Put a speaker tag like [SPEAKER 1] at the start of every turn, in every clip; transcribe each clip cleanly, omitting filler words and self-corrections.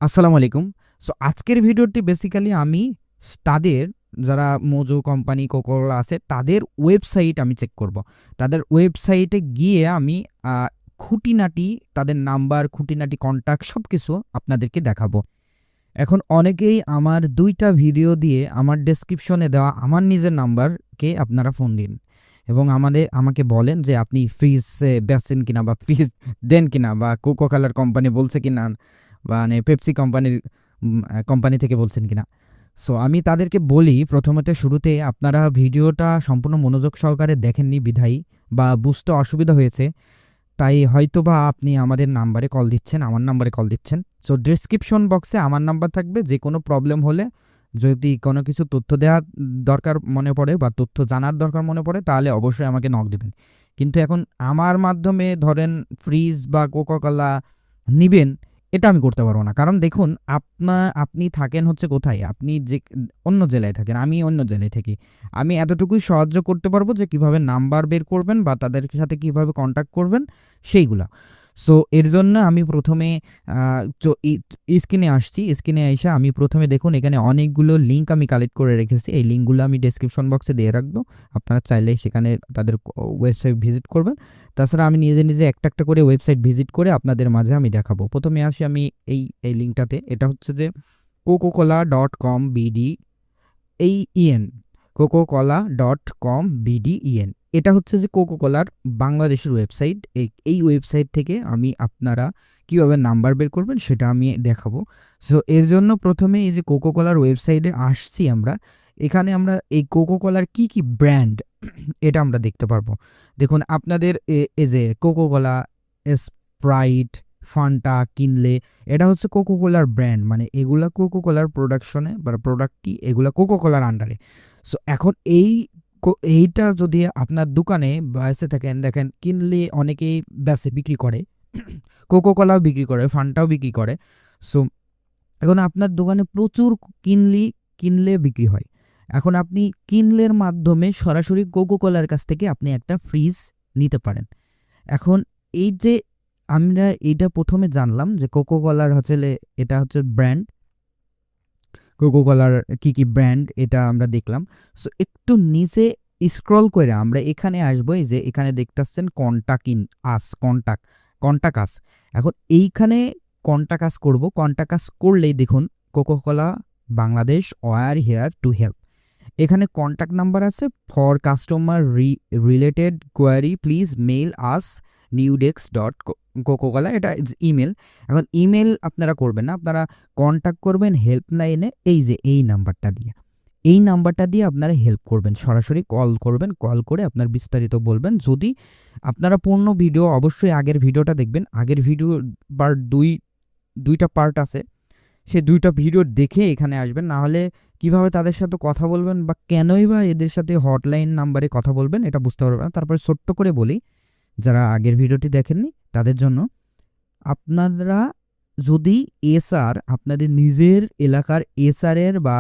[SPEAKER 1] আসসালামু আলাইকুম। সো আজকের ভিডিওটি বেসিক্যালি আমি তাদের যারা মোজো কোম্পানি, কোকাকোলা আছে তাদের ওয়েবসাইট আমি চেক করব। তাদের ওয়েবসাইটে গিয়ে আমি আ খুঁটিনাটি তাদের নাম্বার, খুঁটিনাটি কনট্যাক্ট সবকিছু আপনাদেরকে দেখাবো। এখন অনেকেই আমার ২ টা ভিডিও দিয়ে আমার ডেসক্রিপশনে দেওয়া আমার নিজের নাম্বারকে আপনারা ফোন দিন এবং আমাকে বলেন যে আপনি ফ্রিজ বেচেন কিনা বা ফ্রিজ দেন কিনা বা কোকাকোলার কোম্পানি বলছে কিনা মানে পেপসি কোম্পানি থেকে বলছেন কিনা। সো আমি তাদেরকে বলি প্রথমত শুরুতে আপনারা ভিডিওটা সম্পূর্ণ মনোযোগ সহকারে দেখেননি বিধায় বা বুঝতে অসুবিধা হয়েছে, তাই হয়তোবা আপনি আমাদের নাম্বারে কল দিচ্ছেন, আমার নাম্বারে কল দিচ্ছেন। সো ডেসক্রিপশন বক্সে আমার নাম্বার থাকবে। যে কোনো প্রবলেম হলে যদি কোনো কিছু তথ্য দেওয়ার দরকার মনে পড়ে বা তথ্য জানার দরকার মনে পড়ে তাহলে অবশ্যই আমাকে নক দিবেন। কিন্তু এখন আমার মাধ্যমে ধরেন ফ্রিজ বা কোকাকোলা নিবেন, এটা আমি করতে পারবো না। কারণ দেখুন আপনি থাকেন হচ্ছে কোথায়? আপনি যে অন্য জেলায় থাকেন, আমি অন্য জেলায় থাকি। আমি এতটুকুই সাহায্য করতে পারবো যে কিভাবে নাম্বার বের করবেন বা তাদের সাথে কিভাবে কন্ট্যাক্ট করবেন সেইগুলা। সো এর জন্য আমি প্রথমে স্ক্রিনে আসছি। স্ক্রিনে আইসা আমি প্রথমে দেখুন এখানে অনেকগুলো লিঙ্ক আমি কালেক্ট করে রেখেছি। এই লিঙ্কগুলো আমি ডেসক্রিপশন বক্সে দিয়ে রাখবো। আপনারা চাইলে সেখানে তাদের ওয়েবসাইট ভিজিট করবেন। তাছাড়া আমি নিজে, নিজে একটা, একটা করে ওয়েবসাইট ভিজিট করে আপনাদের মাঝে আমি দেখাবো। প্রথমে আসি আমি এই লিঙ্কটাতে। এটা হচ্ছে যে coca-cola.com.bd coca-cola.com.bden এটা হচ্ছে যে কোকাকোলার বাংলাদেশের ওয়েবসাইট। এই ওয়েবসাইট থেকে আপনারা কীভাবে নাম্বার বের করবেন সেটা আমি দেখাবো। সো এর জন্য প্রথমে এই যে কোকাকোলার ওয়েবসাইটে আসছি আমরা। এখানে আমরা এই কোকাকোলার কি কি ব্র্যান্ড এটা আমরা দেখতে পারবো। দেখুন আপনাদের এই যে কোকাকোলা, স্প্রাইট, ফান্টা কিনলে এটা হচ্ছে কোকাকোলার ব্র্যান্ড, মানে এগুলা কোকাকোলার প্রোডাকশনে বা প্রোডাক্টটি এগুলা কোকাকোলার আন্ডারে। সো এখন এইটা যদি আপনার দোকানে বেঁচে থাকেন, দেখেন কিনলে অনেকেই বিক্রি করে, কোকাকোলাও বিক্রি করে, ফান্টাও বিক্রি করে। সো এখন আপনার দোকানে প্রচুর কিনলে বিক্রি হয়। এখন আপনি কিনলের মাধ্যমে সরাসরি কোকাকোলার কাছ থেকে আপনি একটা ফ্রিজ নিতে পারেন। এখন এই যে আমরা এইটা প্রথমে জানলাম যে কোকাকোলার এটা হচ্ছে ব্র্যান্ড। কোকাকোলার কি কি ব্র্যান্ড এটা আমরা দেখলাম। সো একটু নিচে স্ক্রল করে আমরা এখানে আসবো। এই যে এখানে দেখতেছেন কন্টাক্ট আস। এখন এইখানে কন্টাক্ট আস করব। কন্টাক্ট আস করলেই দেখুন Coca Cola Bangladesh we're here to help. এখানে কন্ট্যাক্ট নাম্বার আছে। For customer related query please mail us newdex.coca-cola, এটা ইমেল। এখন ইমেল আপনারা করবেন না, আপনারা কন্ট্যাক্ট করবেন হেল্পলাইনে এই নাম্বারটা দিয়ে। এই নাম্বারটা দিয়ে আপনারা হেল্প করবেন, সরাসরি কল করবেন। কল করে আপনার বিস্তারিত বলবেন। যদি আপনারা পূর্ণ ভিডিও অবশ্যই আগের ভিডিওটা দেখবেন। আগের ভিডিও পার্ট দুইটা পার্ট আছে, সে ২টা ভিডিও দেখে এখানে আসবেন। না হলে কিভাবে তাদের সাথে কথা বলবেন বা কেনই বা এদের সাথে হটলাইন নাম্বারে কথা বলবেন এটা বুঝতে পারবেন না। তারপরে ছোট্ট করে বলি, যারা আগের ভিডিওটি দেখেননি তাদের জন্য, আপনারা যদি আপনাদের নিজের এলাকার এর বা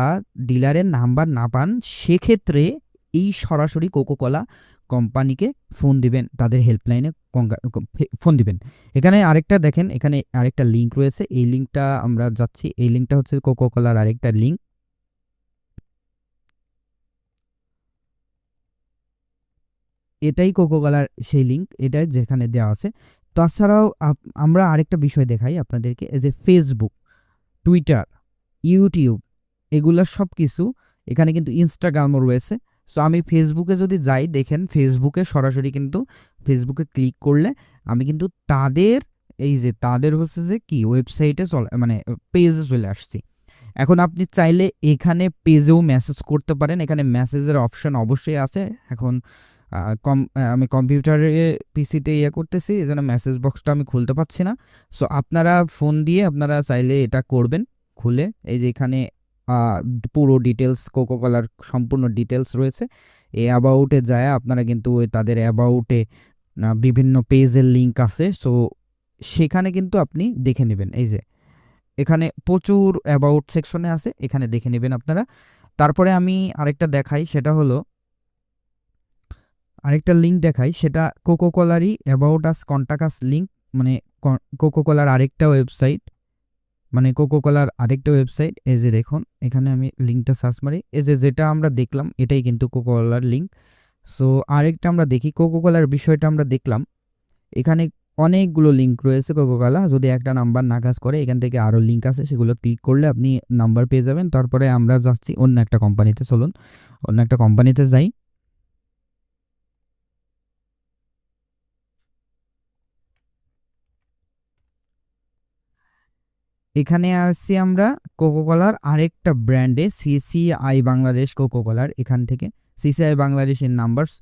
[SPEAKER 1] ডিলারের নাম্বার না পান, সেক্ষেত্রে এই সরাসরি কোকাকোলা কোম্পানিকে ফোন দিবেন, তাদের হেল্পলাইনে ফোন দিবেন। এখানে আরেকটা দেখেন, এখানে আরেকটা লিঙ্ক রয়েছে। এই লিঙ্কটা আমরা যাচ্ছি। এই লিঙ্কটা হচ্ছে কোকাকোলার আরেকটা লিঙ্ক। এটাই কোকাকোলার সেই লিঙ্ক, এটা যেখানে দেওয়া আছে। তাছাড়াও আমরা আরেকটা বিষয় দেখাই আপনাদেরকে, এই যে ফেসবুক, টুইটার, ইউটিউব, এগুলা সব কিছু এখানে কিন্তু ইনস্টাগ্রামও রয়েছে। সো আমি ফেসবুকে যদি যাই, দেখেন ফেসবুকে সরাসরি কিন্তু ফেসবুকে ক্লিক করলে আমি কিন্তু তাদের হচ্ছে যে কি ওয়েবসাইটে মানে পেজে চলে আসছি। এখন আপনি চাইলে এখানে পেজেও মেসেজ করতে পারেন। এখানে মেসেজের অপশন অবশ্যই আছে। এখন আমি কম্পিউটারে পিসিতে করতেছি, এজন্য মেসেজ বক্সটা আমি খুলতে পারছি না। সো আপনারা ফোন দিয়ে আপনারা চাইলে এটা করবেন। খুলে এই যে এখানে পুরো ডিটেলস, কোকাকোলার সম্পূর্ণ ডিটেলস রয়েছে। এই অ্যাবাউটে যায় আপনারা কিন্তু তাদের অ্যাবাউটে বিভিন্ন পেজের লিঙ্ক আছে। সো সেখানে কিন্তু আপনি দেখে নেবেন। এই যে এখানে প্রচুর অ্যাবাউট সেকশনে আছে, এখানে দেখে নেবেন আপনারা। তারপরে আমি আরেকটা দেখাই, সেটা হলো আরেকটা লিঙ্ক দেখাই, সেটা কোকাকোলারই about us contact us link, মানে কোকাকোলার আরেকটা ওয়েবসাইট। মানে কোকোকোলার আরেকটা ওয়েবসাইট। এই যে দেখুন এখানে আমি লিঙ্কটা সার্চ মারি, এই যে যেটা আমরা দেখলাম এটাই কিন্তু কোকোকোলার লিঙ্ক। সো আরেকটা আমরা দেখি, কোকোকোলার বিষয়টা আমরা দেখলাম, এখানে অনেকগুলো লিঙ্ক রয়েছে কোকোকোলা। যদি একটা নাম্বার না কাজ করে এখান থেকে আরও লিঙ্ক আছে, সেগুলো ক্লিক করলে আপনি নাম্বার পেয়ে যাবেন। তারপরে আমরা যাচ্ছি অন্য একটা কোম্পানিতে, চলুন অন্য একটা কোম্পানিতে যাই। এখানে আসছি আমরা কোকোকোলার আরেকটা ব্র্যান্ডে, সিসিআই বাংলাদেশ কোকোকোলার। এখান থেকে সিসিআই বাংলাদেশের নাম্বারস,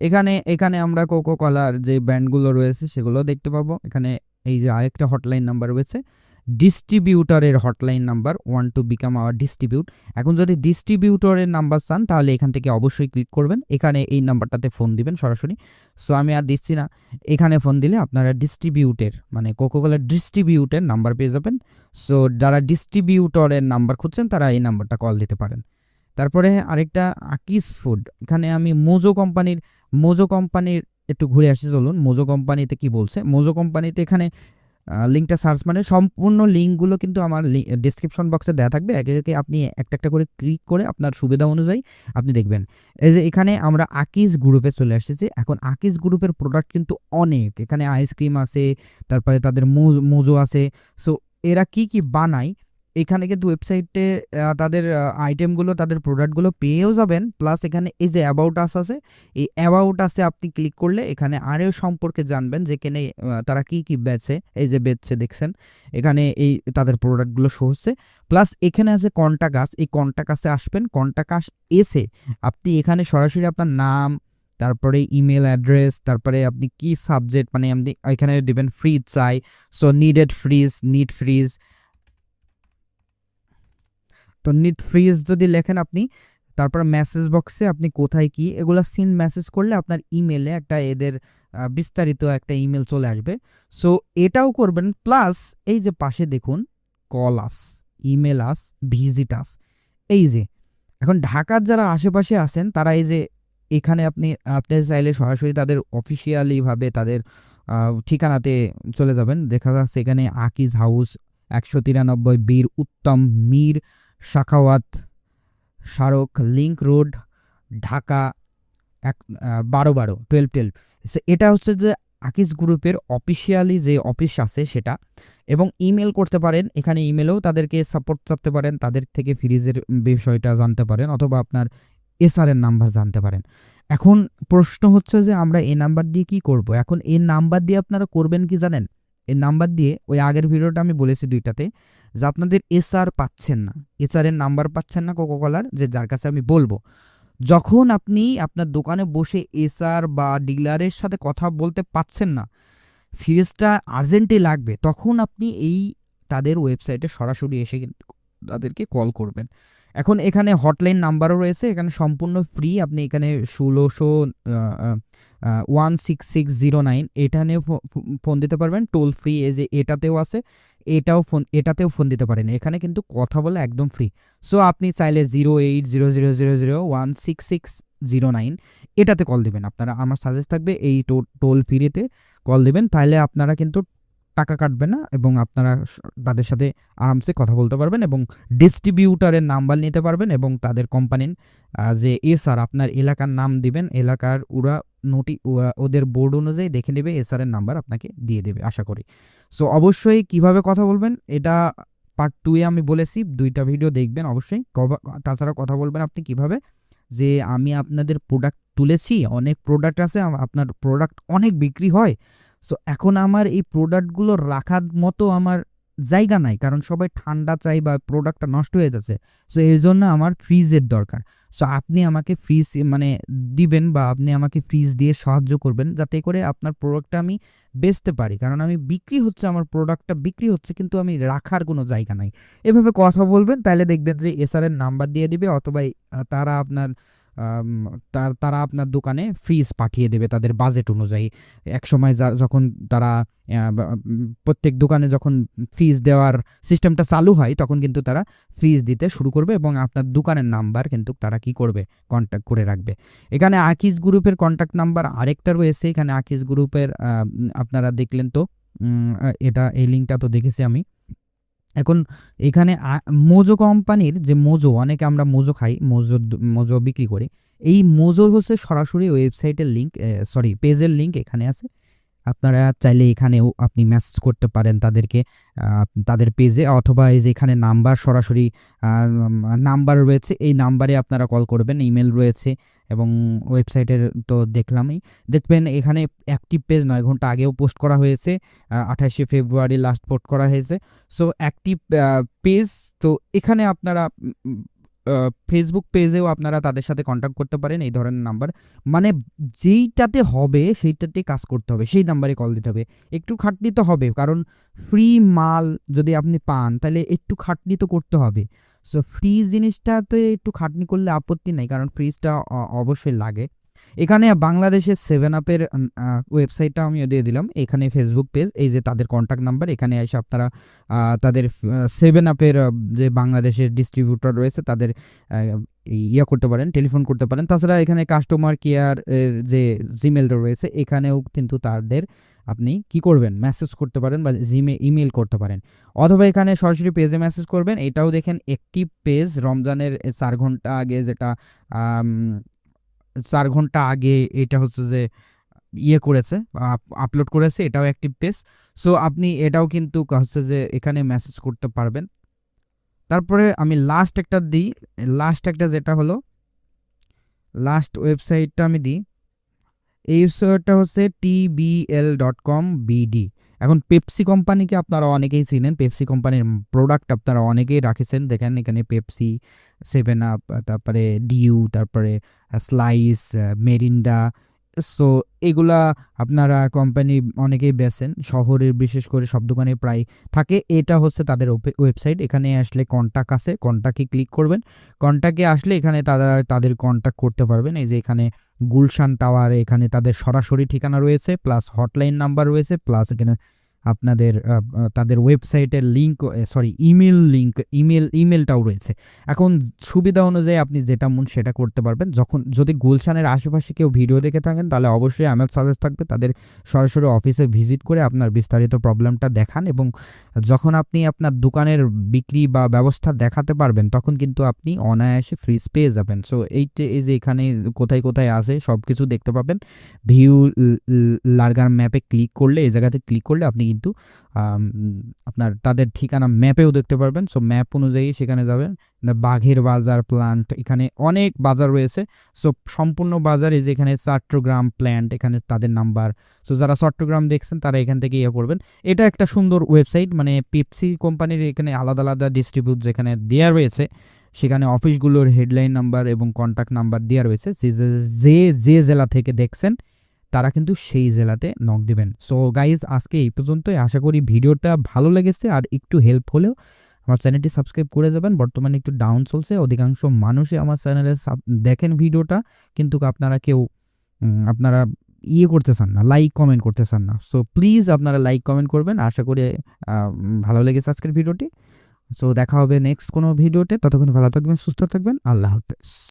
[SPEAKER 1] এখানে এখানে আমরা কোকোকোলার যে ব্র্যান্ডগুলো রয়েছে সেগুলো দেখতে পাবো। এখানে এই যে আরেকটা হটলাইন নাম্বার রয়েছে, ডিস্ট্রিবিউটরের hotline number, want to become our distribute. এখন যদি ডিস্ট্রিবিউটরের নাম্বার চান তাহলে এখান থেকে অবশ্যই ক্লিক করবেন, এখানে এই নাম্বারটাতে ফোন দিবেন সরাসরি। সো আমি আর দিচ্ছি না, এখানে ফোন দিলে আপনারা ডিস্ট্রিবিউটের মানে কোকোকোলার ডিস্ট্রিবিউটের নাম্বার পেয়ে যাবেন। সো যারা ডিস্ট্রিবিউটরের নাম্বার খুঁজছেন তারা এই নাম্বারটা কল দিতে পারেন। তারপরে আরেকটা আকিস ফুড, এখানে আমি মোজো কোম্পানির একটু ঘুরে আসি, চলুন মোজো কোম্পানিতে কি বলছে। মোজো কোম্পানিতে এখানে লিঙ্কটা সার্চ মানে সম্পূর্ণ লিঙ্কগুলো কিন্তু আমার ডিসক্রিপশন বক্সে দেওয়া থাকবে, একে একে আপনি একটা একটা করে ক্লিক করে আপনার সুবিধা অনুযায়ী আপনি দেখবেন। এই যে এখানে আমরা আকিস গ্রুপে চলে আসছি। এখন আকিস গ্রুপের প্রোডাক্ট কিন্তু অনেক, এখানে আইসক্রিম আছে, তারপরে তাদের মোজো আছে। সো এরা কি কি বানায় এখানে কিন্তু ওয়েবসাইটে তাদের আইটেমগুলো, তাদের প্রোডাক্টগুলো পেয়েও যাবেন। প্লাস এখানে এই যে অ্যাবাউট আস আছে, এই অ্যাবাউট আসে আপনি ক্লিক করলে এখানে আরও সম্পর্কে জানবেন যে এখানে তারা কি কি বেচে। এই যে বেচছে দেখছেন, এখানে এই তাদের প্রোডাক্টগুলো শো হচ্ছে। প্লাস এখানে আছে কন্টাক্ট আস, এই কন্টাক্ট আসে আসবেন, কন্টাক্ট আস এসে আপনি এখানে সরাসরি আপনার নাম, তারপরে ইমেল অ্যাড্রেস, তারপরে আপনি কি সাবজেক্ট মানে আপনি এখানে দেবেন ফ্রিজ চাই, সো নিড ফ্রিজ। তো নিড ফ্রিজ যদি লেখেন আপনি, তারপর মেসেজ বক্সে আপনি কোথায় কি এগুলো সিন মেসেজ করলে আপনার ইমেলে একটা এদের বিস্তারিত একটা ইমেল চলে আসবে। সো এটাও করবেন। প্লাস এই যে পাশে দেখুন কল আস, ইমেল আস, ভিজিট আস। এই যে এখন ঢাকার যারা আশেপাশে আছেন তারা এই যে এখানে আপনি চাইলে সরাসরি তাদের অফিসিয়ালিভাবে তাদের ঠিকানাতে চলে যাবেন। দেখা যাচ্ছে এখানে আকিজ হাউস 193 বীর উত্তম মীর শাখাওয়াত স্মারক, লিংক রোড, ঢাকা 1212 এটা হচ্ছে যে আকিজ গ্রুপের অফিসিয়ালি যে অফিস আছে সেটা। এবং ইমেল করতে পারেন, এখানে ইমেলেও তাদেরকে সাপোর্ট করতে পারেন, তাদের থেকে ফ্রিজের বিষয়টা জানতে পারেন, অথবা আপনার এসআরের নাম্বার জানতে পারেন। এখন প্রশ্ন হচ্ছে যে আমরা এই নাম্বার দিয়ে কি করব। এখন এই নাম্বার দিয়ে আপনারা করবেন কি জানেন, এই নাম্বার দিয়ে ওই আগের ভিডিওটা আমি বলেছি দুইটাতে, যে আপনাদের এসআর পাচ্ছেন না, এসআরের নাম্বার পাচ্ছেন না কোকোকোলার, যে যার কাছে আমি বলবো, যখন আপনি আপনার দোকানে বসে এসআর বা ডিলারের সাথে কথা বলতে পাচ্ছেন না, ফ্রিজটা আর্জেন্টলি লাগবে, তখন আপনি এই তাদের ওয়েবসাইটে সরাসরি এসে কিন্তু তাদেরকে কল করবেন। এখন এখানে হটলাইন নাম্বারও রয়েছে, এখানে সম্পূর্ণ ফ্রি। আপনি এখানে 161609 এটা নিয়ে ফোন দিতে পারবেন, টোল ফ্রি। এই যে এটাতেও আছে, এটাতেও ফোন দিতে পারেন, এখানে কিন্তু কথা বলা একদম ফ্রি। সো আপনি চাইলে 080000161609 এটাতে কল দেবেন। আপনারা, আমার সাজেস্ট থাকবে এই টোল ফ্রিতে কল দেবেন, তাহলে আপনারা কিন্তু টাকা কাটবে না এবং আপনারা তাদের সাথে আরামসে কথা বলতে পারবেন এবং ডিস্ট্রিবিউটারের নাম্বার নিতে পারবেন এবং তাদের কোম্পানির যে এসআর আপনার এলাকার নাম দিবেন, এলাকার ওরা ওদের বোর্ড অনুযায়ী দেখে নেবে, এসআরের নাম্বার আপনাকে দিয়ে দেবে আশা করি। সো অবশ্যই কিভাবে কথা বলবেন এটা পার্ট 2-এ আমি বলেছি, দুইটা ভিডিও দেখবেন অবশ্যই। তাছাড়া কথা বলবেন আপনি কিভাবে, যে আমি আপনাদের প্রোডাক্ট তুলেছি, অনেক প্রোডাক্ট আছে, আপনার প্রোডাক্ট অনেক বিক্রি হয়, সো এখন আমার এই প্রোডাক্টগুলো রাখার মতো আমার জায়গা নাই, কারণ সবাই ঠান্ডা চাই বা প্রোডাক্টটা নষ্ট হয়ে যাচ্ছে, সো এর জন্য আমার ফ্রিজের দরকার। সো আপনি আমাকে ফ্রিজ মানে দিবেন বা আপনি আমাকে ফ্রিজ দিয়ে সাহায্য করবেন, যাতে করে আপনার প্রোডাক্টটা আমি বেচতে পারি, কারণ আমি বিক্রি হচ্ছে, আমার প্রোডাক্টটা বিক্রি হচ্ছে কিন্তু আমি রাখার কোনো জায়গা নাই। এভাবে কথা বলবেন, তাহলে দেখবেন যে এসআরের নাম্বার দিয়ে দিবে, অথবা তারা আপনার তারা আপনার দোকানে ফ্রিজ পাঠিয়ে দেবে তাদের বাজেট অনুযায়ী। একসময় যখন তারা প্রত্যেক দোকানে যখন ফ্রিজ দেওয়ার সিস্টেমটা চালু হয় তখন কিন্তু তারা ফ্রিজ দিতে শুরু করবে এবং আপনার দোকানের নাম্বার কিন্তু তারা কি করবে, কন্ট্যাক্ট করে রাখবে। এখানে আকিজ গ্রুপের কন্ট্যাক্ট নাম্বার আরেকটা রয়েছে, এখানে আকিজ গ্রুপের আপনারা দেখলেন তো, এটা এই লিঙ্কটা তো দেখেছি আমি। এখন এখানে মোজো কোম্পানির যে মোজো, অনেকে আমরা মোজো খাই, মোজো বিক্রি করি। এই মোজো হচ্ছে সরাসরি ওয়েবসাইটের লিঙ্ক, সরি পেজের লিঙ্ক এখানে আছে। আপনারা চাইলে এখানেও আপনি মেসেজ করতে পারেন তাদেরকে, তাদের পেজে, অথবা এই যে এখানে নাম্বার সরাসরি নাম্বার রয়েছে, এই নাম্বারে আপনারা কল করবেন। ইমেল রয়েছে এবং ওয়েবসাইটের তো দেখলামই। দেখবেন এখানে অ্যাক্টিভ পেজ 9 ঘন্টা আগেও পোস্ট করা হয়েছে, 28শে ফেব্রুয়ারি লাস্ট পোস্ট করা হয়েছে। So active page. তো এখানে আপনারা ফেসবুক পেজেও আপনারা তাদের সাথে কন্ট্যাক্ট করতে পারেন এই ধরনের নাম্বার, মানে যেইটাতে হবে সেইটাতে কাজ করতে হবে, সেই নাম্বারে কল দিতে হবে। একটু খাটনি তো হবে, কারণ ফ্রি মাল যদি আপনি পান তাহলে একটু খাটনি তো করতে হবে। সো ফ্রি জিনিসটাতে একটু খাটনি করলে আপত্তি নাই, কারণ ফ্রিজটা অবশ্যই লাগে। এখানে বাংলাদেশের 7 আপের ওয়েবসাইটটা আমি দিয়ে দিলাম, এখানে ফেসবুক পেজ, এই যে তাদের কন্ট্যাক্ট নাম্বার, এখানে এসে আপনারা তাদের 7 আপের যে বাংলাদেশের ডিস্ট্রিবিউটর রয়েছে তাদের ইয়া করতে পারেন, টেলিফোন করতে পারেন। তাছাড়া এখানে কাস্টমার কেয়ার যে জিমেলটা রয়েছে, এখানেও কিন্তু তাদের আপনি কি করবেন, মেসেজ করতে পারেন বা ইমেল করতে পারেন, অথবা এখানে সরাসরি পেজে মেসেজ করবেন। এটাও দেখেন অ্যাক্টিভ পেজ, রমজানের 4 ঘন্টা আগে যেটা 4 ঘন্টা আগে এটা হচ্ছে যে ইয়ে করেছে, আপলোড করেছে, এটাও অ্যাক্টিভ পেজ। সো আপনি এটাও কিন্তু হচ্ছে যে এখানে মেসেজ করতে পারবেন। তারপরে আমি লাস্ট একটা দিই, লাস্ট একটা যেটা হলো লাস্ট ওয়েবসাইটটা আমি দিই, এই ওয়েবসাইটটা হচ্ছে tbl.com/bd। এখন পেপসি কোম্পানিকে আপনারা অনেকেই চিনেন, পেপসি কোম্পানির প্রোডাক্ট আপনারা অনেকেই রাখেছেন, দেখেন এখানে পেপসি, 7 আপ, তারপরে ডিউ, তারপরে স্লাইস, মেরিন্ডা। সো এগুলা আপনারা কোম্পানি অনেকেই বেচেন, শহরের বিশেষ করে সব দোকানে প্রায় থাকে। এটা হচ্ছে তাদের ওয়েবসাইট। এখানে আসলে কন্ট্যাক্ট আছে, কন্ট্যাক্টে ক্লিক করবেন। কন্ট্যাক্টে আসলে এখানে তাদের কন্ট্যাক্ট করতে পারবেন। এই যে এখানে গুলশান টাওয়ার, এখানে তাদের সরাসরি ঠিকানা রয়েছে, প্লাস হটলাইন নাম্বার রয়েছে, প্লাস এখানে আপনাদের তাদের ওয়েবসাইটের লিঙ্ক, সরি ইমেলটাও রয়েছে। এখন সুবিধা অনুযায়ী আপনি যেটা মন সেটা করতে পারবেন। যদি গুলশানের আশেপাশে কেউ ভিডিও দেখে থাকেন তাহলে অবশ্যই আমার সাজেস্ট থাকবে তাদের সরাসরি অফিসে ভিজিট করে আপনার বিস্তারিত প্রবলেমটা দেখান, এবং যখন আপনি আপনার দোকানের বিক্রি বা ব্যবস্থা দেখাতে পারবেন তখন কিন্তু আপনি অনায়াসে ফ্রিজ পেয়ে যাবেন। সো এই যে এখানে কোথায় কোথায় আছে সব কিছু দেখতে পাবেন। ভিউ লার্গার ম্যাপে ক্লিক করলে, এই জায়গাতে ক্লিক করলে আপনি কিন্তু আপনার তাদের ঠিকানা ম্যাপেও দেখতে পারবেন। সো ম্যাপ অনুযায়ী সেখানে যাবেন। বাঘের বাজার প্ল্যান্ট, এখানে অনেক বাজার রয়েছে। সো সম্পূর্ণ বাজার, এই যে এখানে চট্টগ্রাম প্ল্যান্ট, এখানে তাদের নাম্বার। সো যারা চট্টগ্রাম দেখছেন তারা এখান থেকে ইয়ে করবেন। এটা একটা সুন্দর ওয়েবসাইট, মানে পেপসি কোম্পানির এখানে আলাদা আলাদা ডিস্ট্রিবিউট যেখানে দেওয়া রয়েছে, সেখানে অফিসগুলোর হেডলাইন নাম্বার এবং কন্ট্যাক্ট নাম্বার দেওয়া রয়েছে। যে জেলা থেকে দেখছেন তারা কিন্তু সেই জেলাতে নক দিবেন। সো গাইজ, আজকে এই পর্যন্তই। আশা করি ভিডিওটা ভালো লেগেছে, আর একটু হেল্প হলেও আমার চ্যানেলটি সাবস্ক্রাইব করে যাবেন। বর্তমানে একটু ডাউন চলছে, অধিকাংশ মানুষই আমার চ্যানেলে দেখেন ভিডিওটা, কিন্তু আপনারা ইয়ে করতে চান না, লাইক কমেন্ট করতে চান না। সো প্লিজ আপনারা লাইক কমেন্ট করবেন। আশা করি ভালো লেগেছে আজকের ভিডিওটি। সো দেখা হবে নেক্সট কোনো ভিডিওতে, ততক্ষণ ভালো থাকবেন, সুস্থ থাকবেন, আল্লাহ হাফেজ।